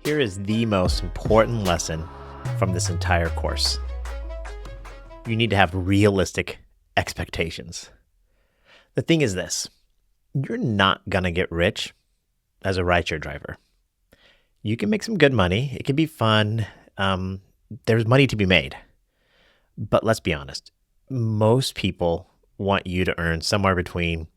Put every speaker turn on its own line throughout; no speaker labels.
Here is the most important lesson from this entire course. You need to have realistic expectations. The thing is this, you're not going to get rich as a rideshare driver. You can make some good money. It can be fun. There's money to be made. But let's be honest, most people want you to earn somewhere between,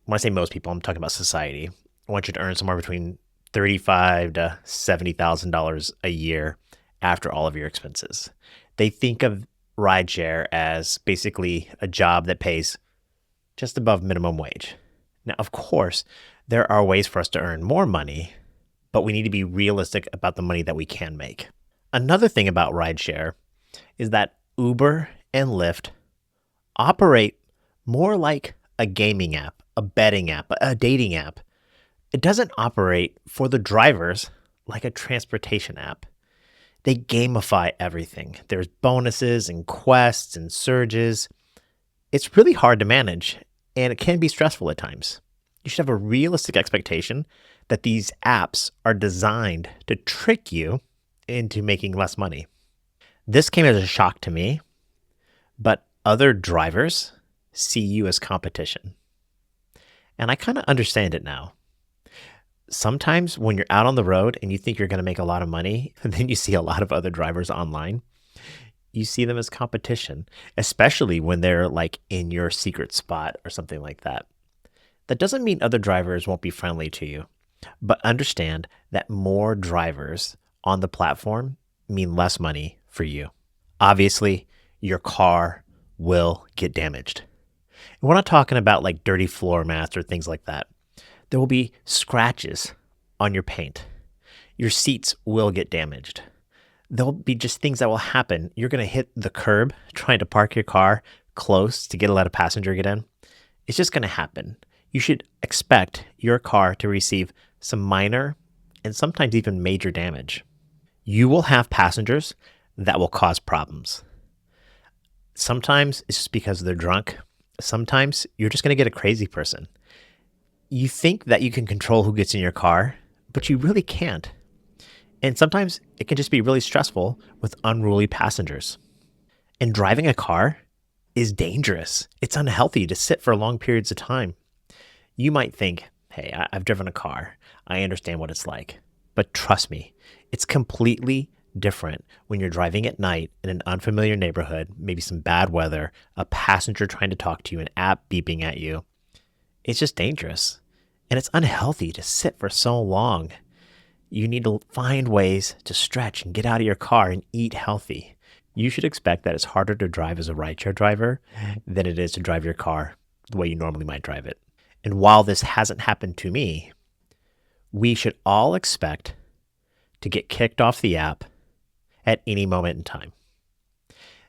when I say most people, I'm talking about society, want you to earn somewhere between $35,000 to $70,000 a year after all of your expenses. They think of rideshare as basically a job that pays just above minimum wage. Now, of course, there are ways for us to earn more money, but we need to be realistic about the money that we can make. Another thing about rideshare is that Uber and Lyft operate more like a gaming app, a betting app, a dating app. It doesn't operate for the drivers like a transportation app. They gamify everything. There's bonuses and quests and surges. It's really hard to manage, and it can be stressful at times. You should have a realistic expectation that these apps are designed to trick you into making less money. This came as a shock to me, but other drivers see you as competition. And I kind of understand it now. Sometimes when you're out on the road and you think you're going to make a lot of money, and then you see a lot of other drivers online, you see them as competition, especially when they're like in your secret spot or something like that. That doesn't mean other drivers won't be friendly to you, but understand that more drivers on the platform mean less money for you. Obviously, your car will get damaged. And we're not talking about like dirty floor mats or things like that. There will be scratches on your paint. Your seats will get damaged. There'll be just things that will happen. You're going to hit the curb trying to park your car close to let a passenger get in. It's just going to happen. You should expect your car to receive some minor and sometimes even major damage. You will have passengers that will cause problems. Sometimes it's just because they're drunk. Sometimes you're just going to get a crazy person. You think that you can control who gets in your car, but you really can't. And sometimes it can just be really stressful with unruly passengers. And driving a car is dangerous. It's unhealthy to sit for long periods of time. You might think, hey, I've driven a car. I understand what it's like. But trust me, it's completely different when you're driving at night in an unfamiliar neighborhood, maybe some bad weather, a passenger trying to talk to you, an app beeping at you. It's just dangerous. And it's unhealthy to sit for so long. You need to find ways to stretch and get out of your car and eat healthy. You should expect that it's harder to drive as a rideshare driver than it is to drive your car the way you normally might drive it. And while this hasn't happened to me, we should all expect to get kicked off the app at any moment in time.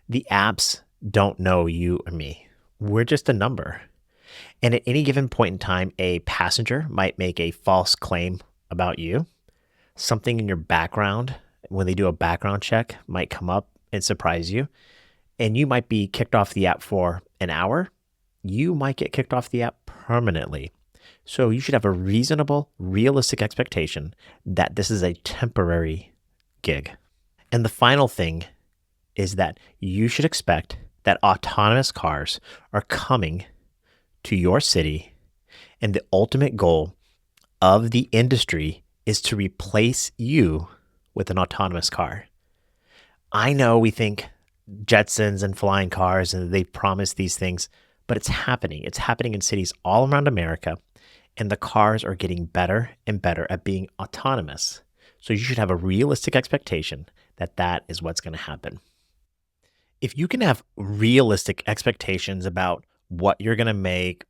The apps don't know you or me. We're just a number. And at any given point in time, a passenger might make a false claim about you. Something in your background, when they do a background check, might come up and surprise you. And you might be kicked off the app for an hour. You might get kicked off the app permanently. So you should have a reasonable, realistic expectation that this is a temporary gig. And the final thing is that you should expect that autonomous cars are coming to your city, and the ultimate goal of the industry is to replace you with an autonomous car. I know we think Jetsons and flying cars and they promise these things, but it's happening. It's happening in cities all around America, and the cars are getting better and better at being autonomous. So you should have a realistic expectation that that is what's going to happen. If you can have realistic expectations about what you're going to make,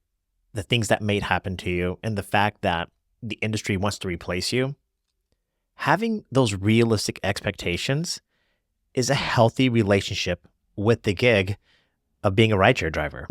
the things that may happen to you, and the fact that the industry wants to replace you, having those realistic expectations is a healthy relationship with the gig of being a rideshare driver.